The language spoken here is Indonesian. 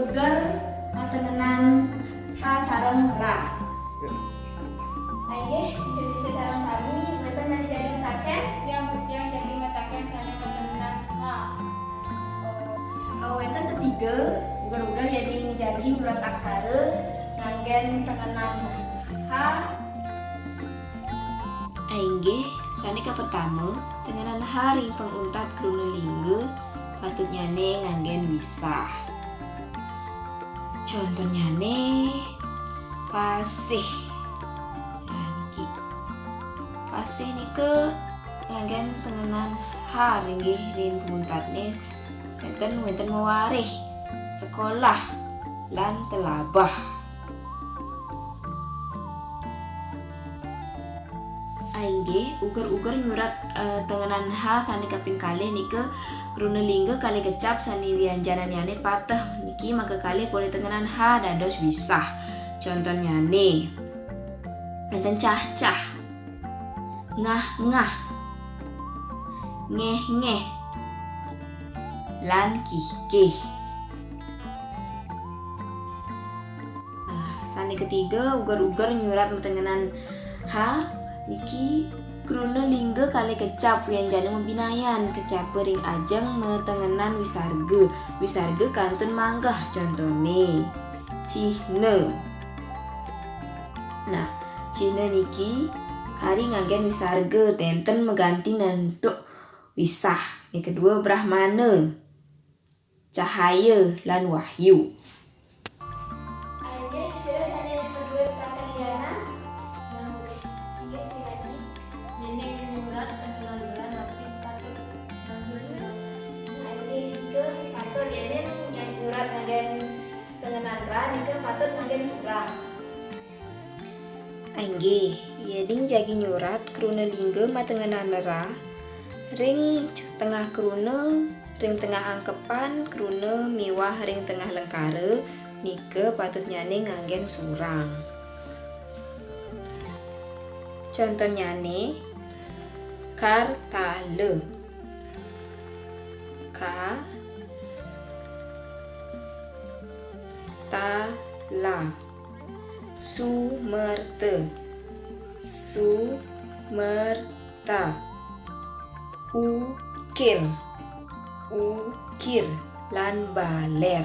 ugar-ugar ngatengenan ha sareng ra. Aye, sisi-sisi sareng sami meureun nani jadi mataken yang jadi mataken sana ketenan ha. Awetan ketiga ugar-ugar jadi urat aksara nganggen tengenan ha. Aingge sanika pertama tenganan hari penguntat krunelingga patutnya nganggen wisah. Contohnya pasih. Nah niki pasih nika nganggen tenganan hari nggih rin penguntatne wonten mewarih sekolah lan telabah. Aingge ugar-ugar nyurat tengenan ha sani kaping kalih nika krunelingga kali kecap sani wianjananyane pateh niki maka kalih boleh tengenan ha dados wisah. Contohnya enten cah-cah, ngah-ngah, ngeh-ngeh, lan kih-kih. Sani ketiga ugar-ugar nyurat tengenan ha niki krunelingga kali kecap wianjana membinayan kecap ring ajeng metengenan wisarga. Wisarga kantun manggah contone cihne. Nah cihne niki kari nganggen wisarga tenten mengganti nantuk wisah. Yang kedua brahmana, cahaya lan wahyu. Aingge sira sane kedua kakalianan Jeneng nyurat ketenan bulan tapi patut patut yen yang nyurat nganggen tengenan ra nika patut nganggen surang. Aingge yeding jagi nyurat krunelingga matengenan ra ring tengah kruna ring tengah angkepan kruna miwah ring tengah lengkara nika patut nyane nganggen surang. Contohnya kartale, ka tala, sumerte, sumerta, ukir, ukir lan baler.